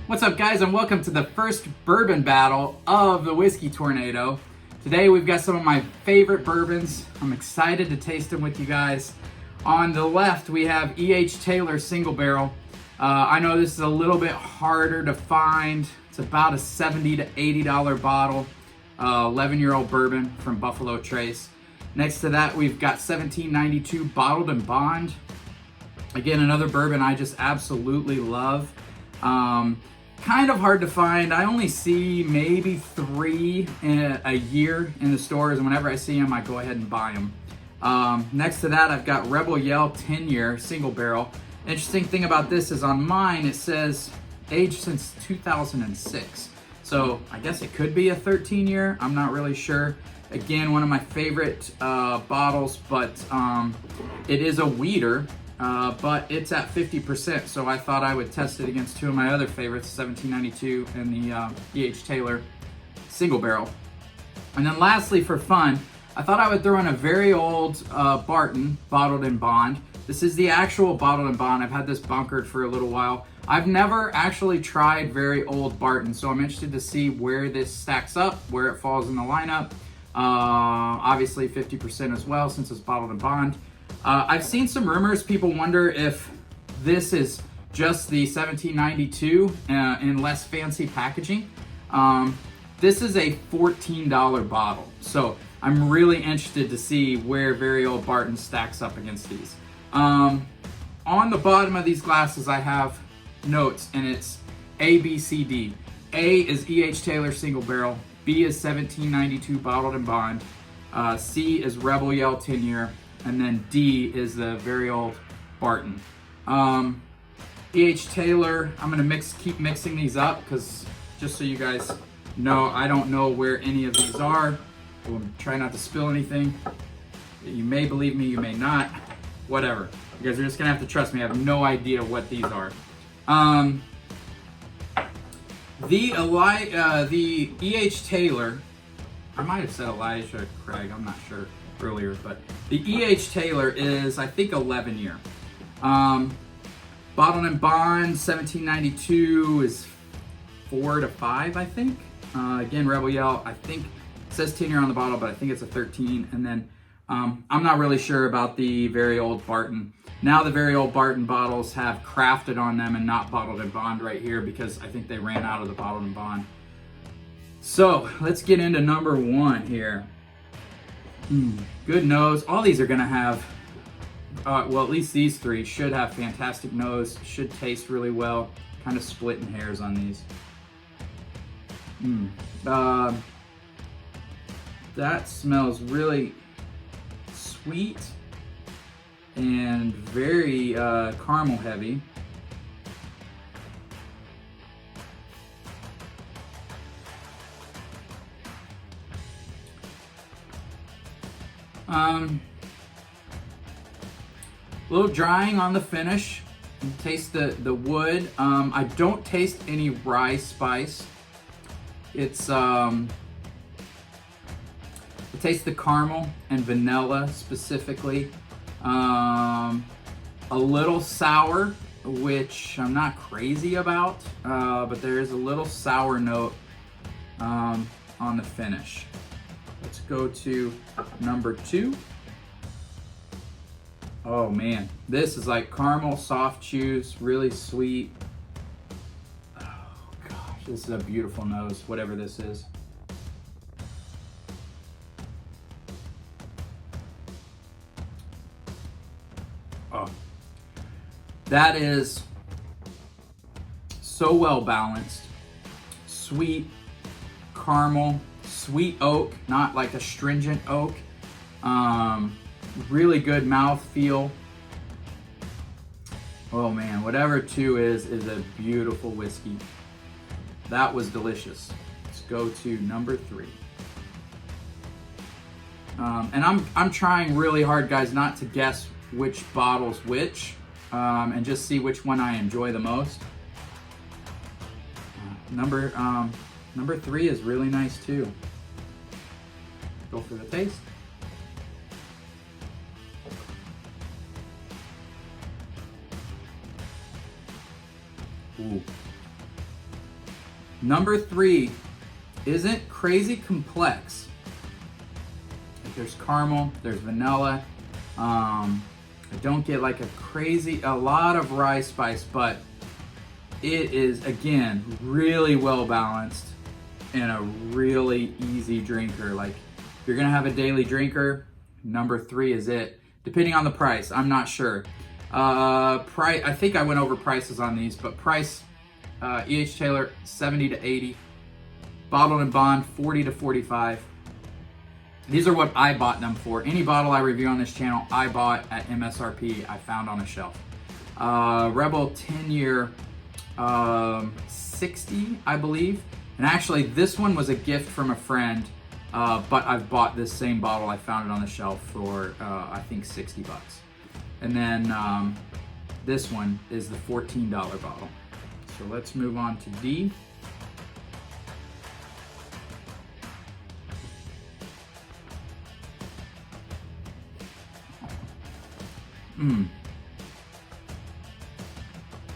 What's up, guys, and welcome to the first bourbon battle of the Whiskey Tornado. Today we've got some of my favorite bourbons. I'm excited to taste them with you guys. On the left we have E.H. Taylor Single Barrel. I know this is a little bit harder to find. It's about a $70 to $80 bottle, 11-year-old bourbon from Buffalo Trace. Next to that we've got 1792 Bottled and Bond. Again, another bourbon I just absolutely love. Kind of hard to find. I only see maybe 3 a year in the stores, and whenever I see them, I go ahead and buy them. Next to that, I've got Rebel Yell 10-year single barrel. Interesting thing about this is on mine, it says aged since 2006. So I guess it could be a 13-year. I'm not really sure. Again, one of my favorite bottles, but it is a weeder. But it's at 50%, so I thought I would test it against two of my other favorites, 1792 and the E.H. Taylor Single Barrel. And then lastly, for fun, I thought I would throw in a Very Old Barton Bottled and Bond. This is the actual Bottled and Bond. I've had this bunkered for a little while. I've never actually tried Very Old Barton, so I'm interested to see where this stacks up, where it falls in the lineup. Obviously 50% as well, since it's Bottled and Bond. I've seen some rumors, people wonder if this is just the 1792 in less fancy packaging. This is a $14 bottle, so I'm really interested to see where Very Old Barton stacks up against these. On the bottom of these glasses I have notes, and it's A, B, C, D. A is E.H. Taylor Single Barrel, B is 1792 Bottled and Bond, C is Rebel Yell 10-year, and then D is the Very Old Barton. E.H. Taylor, I'm gonna keep mixing these up, because just so you guys know, I don't know where any of these are. We'll try not to spill anything. You may believe me, you may not. Whatever. You guys are just gonna have to trust me. I have no idea what these are. The E.H. Taylor, I might have said Elijah Craig, I'm not sure earlier, but the E.H. Taylor is, I think, 11-year. Bottled and Bond 1792 is 4 to 5, I think. Again, Rebel Yell, I think it says 10-year on the bottle, but I think it's a 13. And then I'm not really sure about the Very Old Barton. Now the Very Old Barton bottles have crafted on them and not Bottled and Bond right here, because I think they ran out of the Bottled and Bond. So let's get into number 1 here. Good nose. All these are gonna have, well, at least these 3 should have fantastic nose, should taste really well. Kind of splitting hairs on these. That smells really sweet and very caramel heavy. A little drying on the finish. You taste the wood. I don't taste any rye spice. It's I taste the caramel and vanilla specifically. A little sour, which I'm not crazy about, but there is a little sour note on the finish. Let's go to number 2. Oh man, this is like caramel soft chews, really sweet. Oh gosh, this is a beautiful nose, whatever this is. Oh, that is so well balanced. Sweet caramel, sweet oak, not like a stringent oak. Really good mouth feel. Oh man, whatever 2 is a beautiful whiskey. That was delicious. Let's go to number 3. And I'm trying really hard, guys, not to guess which bottle's which, and just see which one I enjoy the most. Number 3 is really nice too. Go for the taste. Ooh. Number 3 isn't crazy complex. There's caramel, there's vanilla. I don't get like a lot of rye spice, but it is, again, really well balanced and a really easy drinker. Like, if you're gonna have a daily drinker, number 3 is it. Depending on the price, I'm not sure. I think I went over prices on these, but price, E.H. Taylor, 70 to 80. Bottled and Bond, 40 to 45. These are what I bought them for. Any bottle I review on this channel, I bought at MSRP, I found on a shelf. Rebel 10-year, 60, I believe. And actually, this one was a gift from a friend, but I've bought this same bottle. I found it on the shelf for, I think, 60 bucks. And then this one is the $14 bottle. So let's move on to D.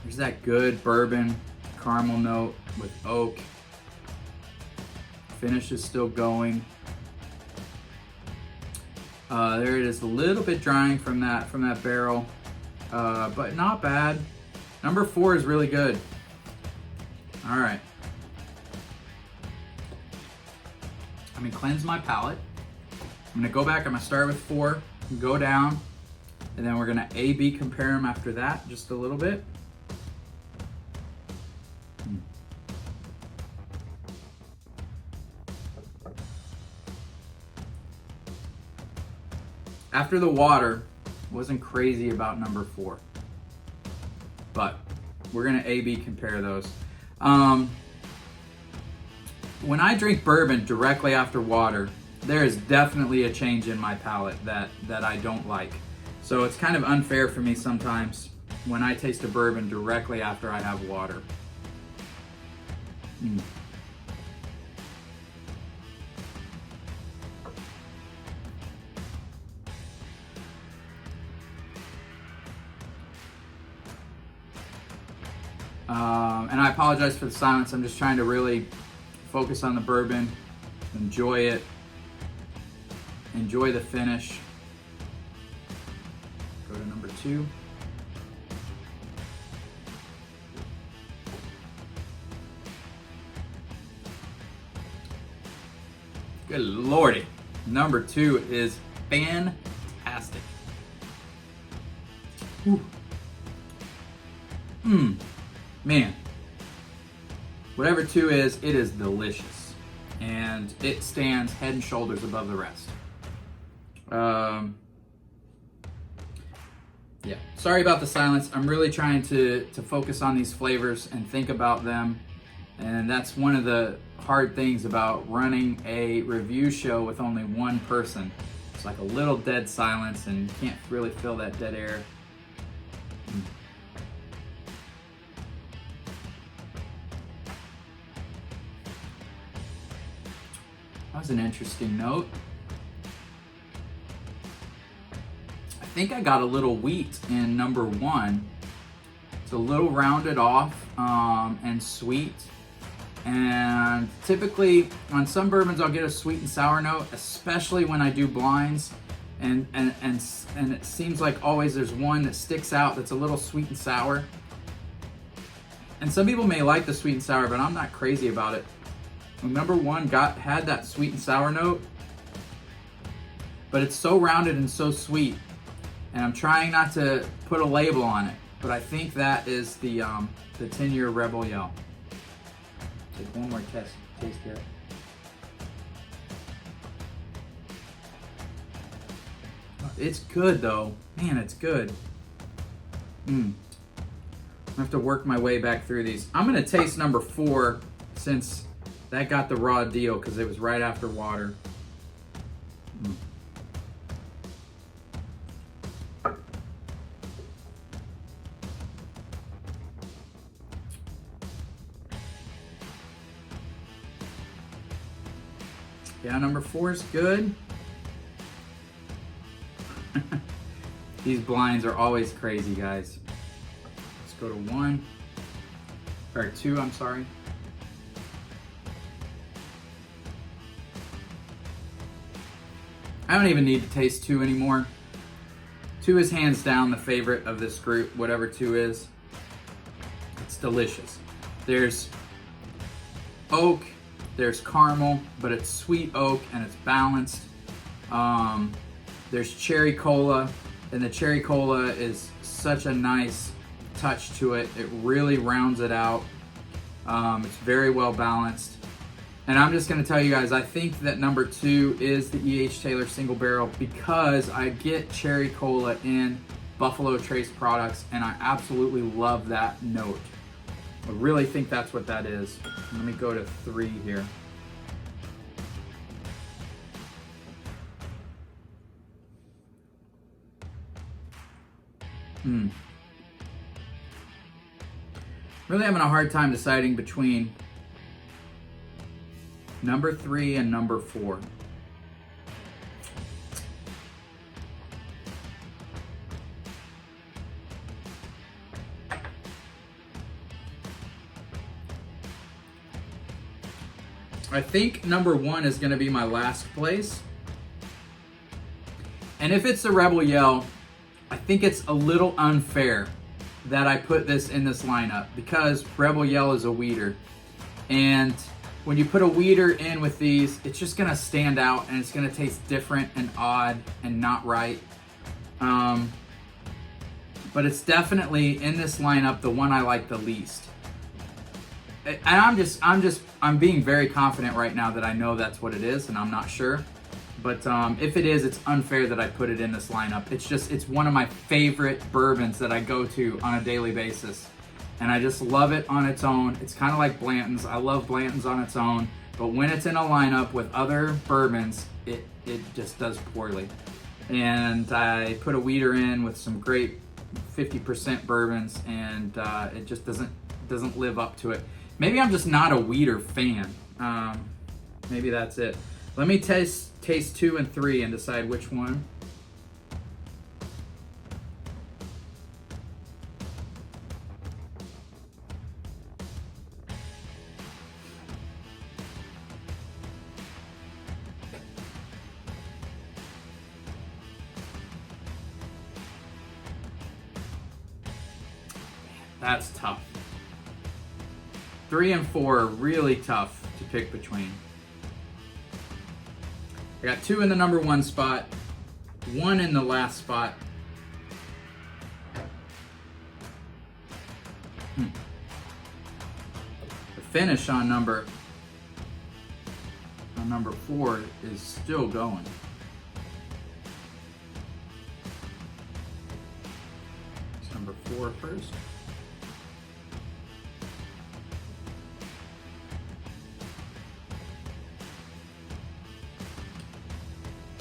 There's that good bourbon caramel note with oak. Finish is still going. There it is, a little bit drying from that barrel, but not bad. Number 4 is really good. All right. I'm gonna cleanse my palate. I'm gonna go back. I'm gonna start with 4, go down, and then we're gonna A/B compare them after that, just a little bit. After the water, wasn't crazy about number 4, but we're gonna A/B compare those. When I drink bourbon directly after water, there is definitely a change in my palate that I don't like. So it's kind of unfair for me sometimes when I taste a bourbon directly after I have water. And I apologize for the silence. I'm just trying to really focus on the bourbon, enjoy it, enjoy the finish. Go to number 2. Good Lordy. Number 2 is fantastic. Man. Whatever 2 is, it is delicious. And it stands head and shoulders above the rest. Yeah, sorry about the silence. I'm really trying to focus on these flavors and think about them. And that's one of the hard things about running a review show with only one person. It's like a little dead silence and you can't really feel that dead air. That was an interesting note. I think I got a little wheat in number 1. It's a little rounded off and sweet. And typically on some bourbons I'll get a sweet and sour note, especially when I do blinds. And it seems like always there's one that sticks out that's a little sweet and sour. And some people may like the sweet and sour, but I'm not crazy about it. Number 1 had that sweet and sour note, but it's so rounded and so sweet. And I'm trying not to put a label on it, but I think that is the 10-year Rebel Yell. Take one more taste here. It's good though, man. It's good. I have to work my way back through these. I'm gonna taste number 4 since that got the raw deal because it was right after water. Yeah, number 4 is good. These blinds are always crazy, guys. Let's go to 1, or 2, I'm sorry. I don't even need to taste 2 anymore. 2 is hands down the favorite of this group, whatever 2 is. It's delicious. There's oak, there's caramel, but it's sweet oak and it's balanced. There's cherry cola, and the cherry cola is such a nice touch to it. It really rounds it out. It's very well balanced. And I'm just gonna tell you guys, I think that number 2 is the E.H. Taylor Single Barrel because I get cherry cola in Buffalo Trace products, and I absolutely love that note. I really think that's what that is. Let me go to 3 here. Really having a hard time deciding between number 3 and number 4. I think number 1 is going to be my last place. And if it's the Rebel Yell, I think it's a little unfair that I put this in this lineup because Rebel Yell is a wheater. And when you put a wheater in with these, it's just gonna stand out and it's gonna taste different and odd and not right. But it's definitely in this lineup the one I like the least. And I'm being very confident right now that I know that's what it is, and I'm not sure. But if it is, it's unfair that I put it in this lineup. It's one of my favorite bourbons that I go to on a daily basis. And I just love it on its own. It's kind of like Blanton's. I love Blanton's on its own. But when it's in a lineup with other bourbons, it just does poorly. And I put a wheater in with some great 50% bourbons, and it just doesn't live up to it. Maybe I'm just not a wheater fan. Maybe that's it. Let me taste 2 and 3 and decide which one. That's tough. 3 and 4 are really tough to pick between. I got 2 in the number 1 spot, 1 in the last spot. The finish on number 4 is still going. It's number 4 first.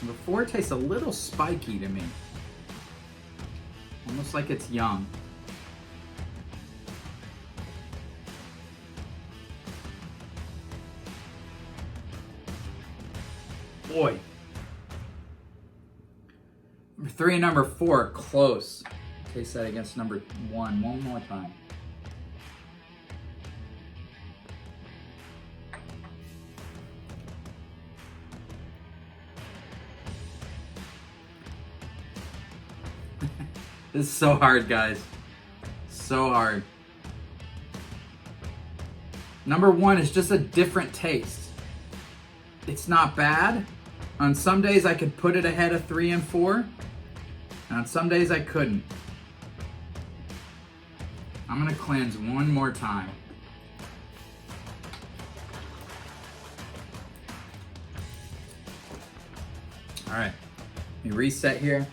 Number 4 tastes a little spiky to me. Almost like it's young. Boy. Number 3 and number 4 are close. Taste that against number 1 one more time. This is so hard, guys. So hard. Number 1 is just a different taste. It's not bad. On some days I could put it ahead of 3 and 4. And on some days I couldn't. I'm gonna cleanse one more time. All right, let me reset here.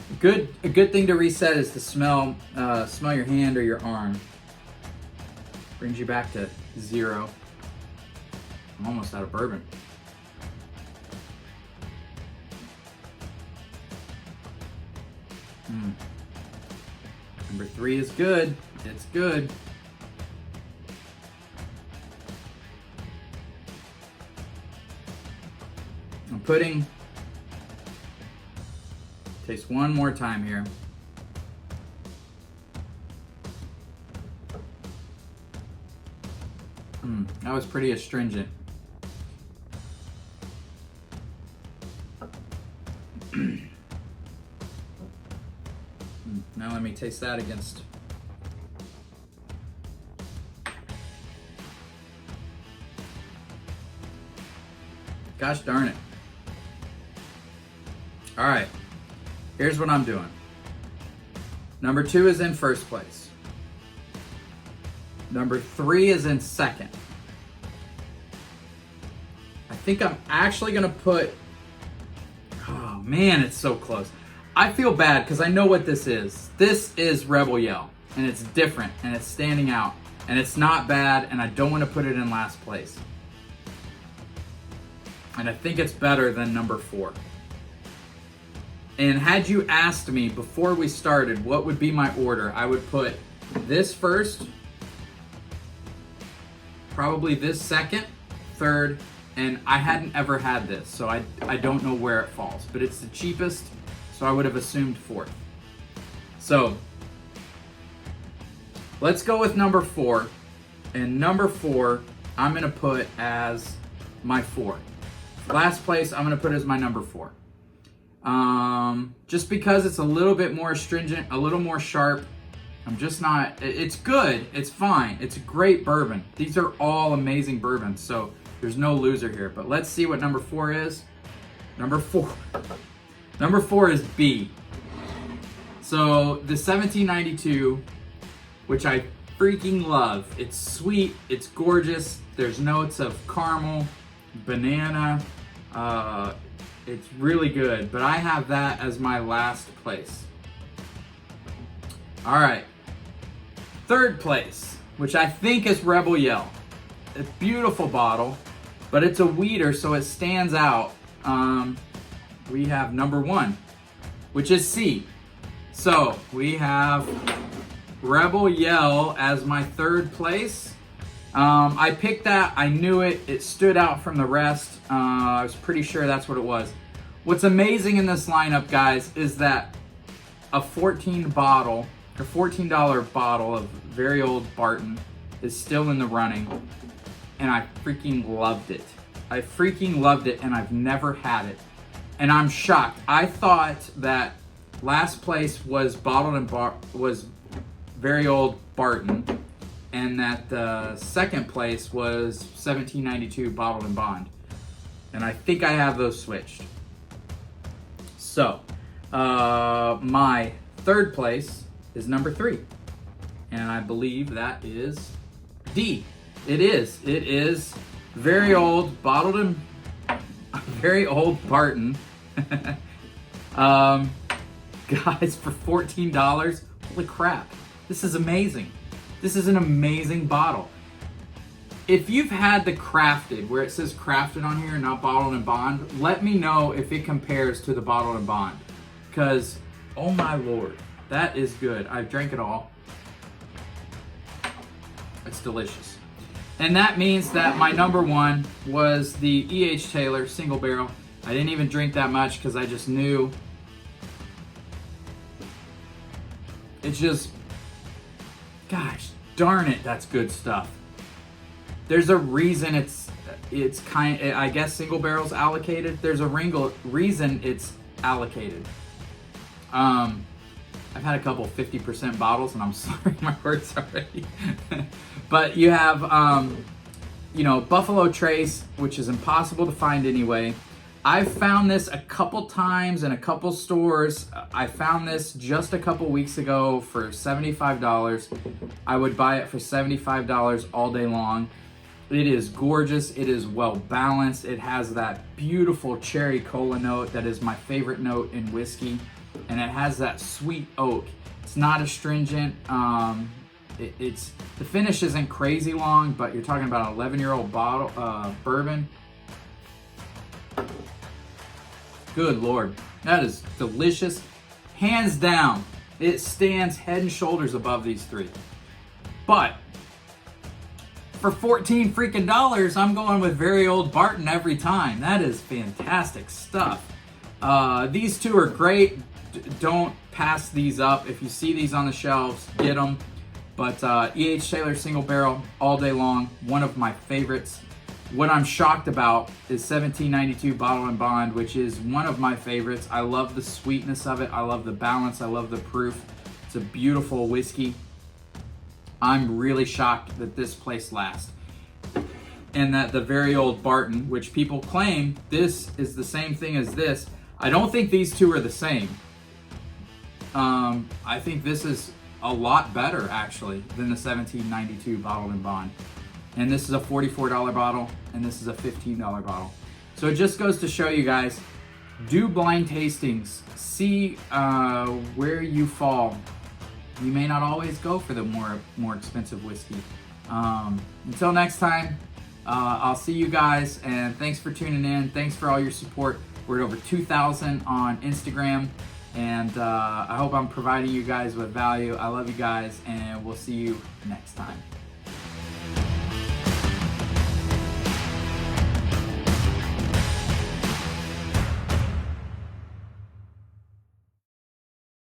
A good thing to reset is to smell your hand or your arm. Brings you back to 0. I'm almost out of bourbon. Number 3 is good. It's good. I'm putting. Taste one more time here. That was pretty astringent. Now let me taste that against. Gosh darn it. All right, here's what I'm doing. Number 2 is in first place. Number 3 is in second. I think I'm actually gonna put, oh man, it's so close. I feel bad because I know what this is. This is Rebel Yell, and it's different, and it's standing out, and it's not bad, and I don't want to put it in last place. And I think it's better than number 4. And had you asked me before we started what would be my order, I would put this first, probably this second, third, and I hadn't ever had this, so I don't know where it falls, but it's the cheapest, so I would have assumed 4th. So let's go with number 4, and number 4 I'm gonna put as my 4. Last place I'm gonna put as my number 4. Just because it's a little bit more stringent, a little more sharp. I'm just not, it's good, it's fine, it's a great bourbon. These are all amazing bourbons, so there's no loser here. But let's see what number 4 is. Number 4 is B. So the 1792, which I freaking love. It's sweet, it's gorgeous. There's notes of caramel, banana, it's really good, but I have that as my last place. All right, third place, which I think is Rebel Yell. A beautiful bottle, but it's a weeder, so it stands out. We have number 1, which is C. So we have Rebel Yell as my third place. I picked that, I knew it, it stood out from the rest. I was pretty sure that's what it was. What's amazing in this lineup, guys, is that a $14 bottle of Very Old Barton is still in the running, and I freaking loved it. I freaking loved it, and I've never had it. And I'm shocked. I thought that last place was was Very Old Barton, and that the second place was 1792 Bottled and Bond. And I think I have those switched. So, my third place is number 3. And I believe that is D. It is. It is Very Old Bottled and Very Old Barton. Guys, for $14, holy crap. This is amazing. This is an amazing bottle. If you've had the crafted, where it says crafted on here, not bottled and bond, let me know if it compares to the bottled and bond. Because, oh my Lord, that is good. I've drank it all. It's delicious. And that means that my number 1 was the E.H. Taylor single barrel. I didn't even drink that much because I just knew. It's just, gosh darn it, that's good stuff. There's a reason it's I guess single barrel's allocated. There's a reason it's allocated. I've had a couple 50% bottles, and I'm sorry, my words already. But you have, Buffalo Trace, which is impossible to find anyway. I've found this a couple times in a couple stores. I found this just a couple weeks ago for $75. I would buy it for $75 all day long. It is gorgeous. It is well balanced. It has that beautiful cherry cola note that is my favorite note in whiskey. And it has that sweet oak. It's not astringent. The finish isn't crazy long, but you're talking about an 11-year-old bottle bourbon. Good Lord, that is delicious. Hands down, it stands head and shoulders above these 3. But for $14 freaking dollars, I'm going with Very Old Barton every time. That is fantastic stuff. These 2 are great. Don't pass these up. If you see these on the shelves, get them. But E.H. Taylor single barrel all day long, one of my favorites. What I'm shocked about is 1792 Bottled and Bond, which is one of my favorites. I love the sweetness of it. I love the balance. I love the proof. It's a beautiful whiskey. I'm really shocked that this placed last. And that the Very Old Barton, which people claim this is the same thing as this, I don't think these two are the same. I think this is a lot better actually than the 1792 Bottled and Bond. And this is a $44 bottle, and this is a $15 bottle. So it just goes to show you guys, do blind tastings, see where you fall. You may not always go for the more expensive whiskey. Until next time, I'll see you guys, and thanks for tuning in. Thanks for all your support. We're at over 2,000 on Instagram, and I hope I'm providing you guys with value. I love you guys, and we'll see you next time.